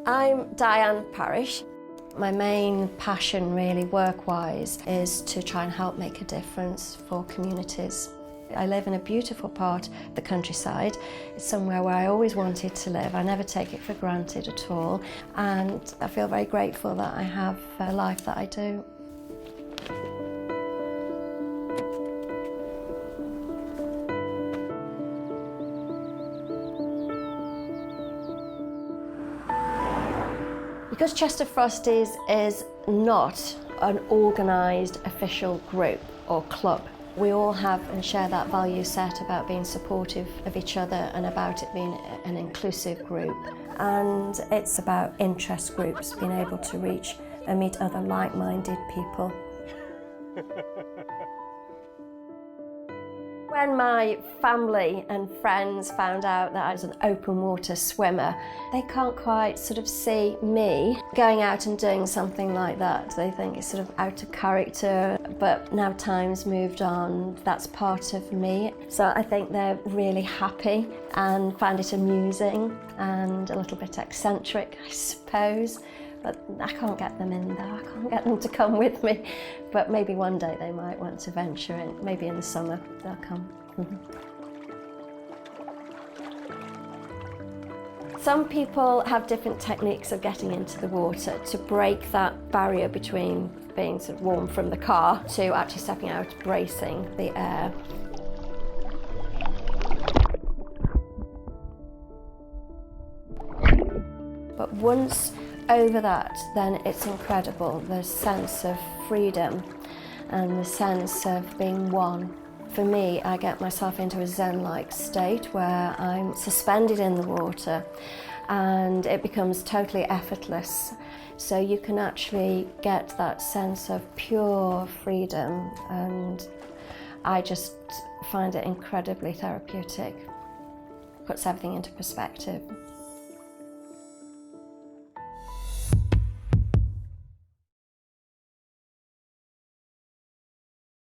I'm Diane Parish. My main passion really work-wise is to try and help make a difference for communities. I live in a beautiful part of the countryside. It's somewhere where I always wanted to live. I never take it for granted at all, and I feel very grateful that I have a life that I do. Because Chester Frosties is not an organised official group or club, we all have and share that value set about being supportive of each other and about it being an inclusive group. And it's about interest groups, being able to reach and meet other like-minded people. When my family and friends found out that I was an open water swimmer, they can't quite sort of see me going out and doing something like that. They think it's sort of out of character, but now time's moved on, that's part of me. So I think they're really happy and find it amusing and a little bit eccentric, I suppose. But I can't get them in there, I can't get them to come with me. But maybe one day they might want to venture in, maybe in the summer they'll come. Some people have different techniques of getting into the water to break that barrier between being sort of warm from the car to actually stepping out, bracing the air. But once over that, then it's incredible, the sense of freedom and the sense of being one. For me, I get myself into a zen-like state where I'm suspended in the water and it becomes totally effortless. So you can actually get that sense of pure freedom, and I just find it incredibly therapeutic. Puts everything into perspective.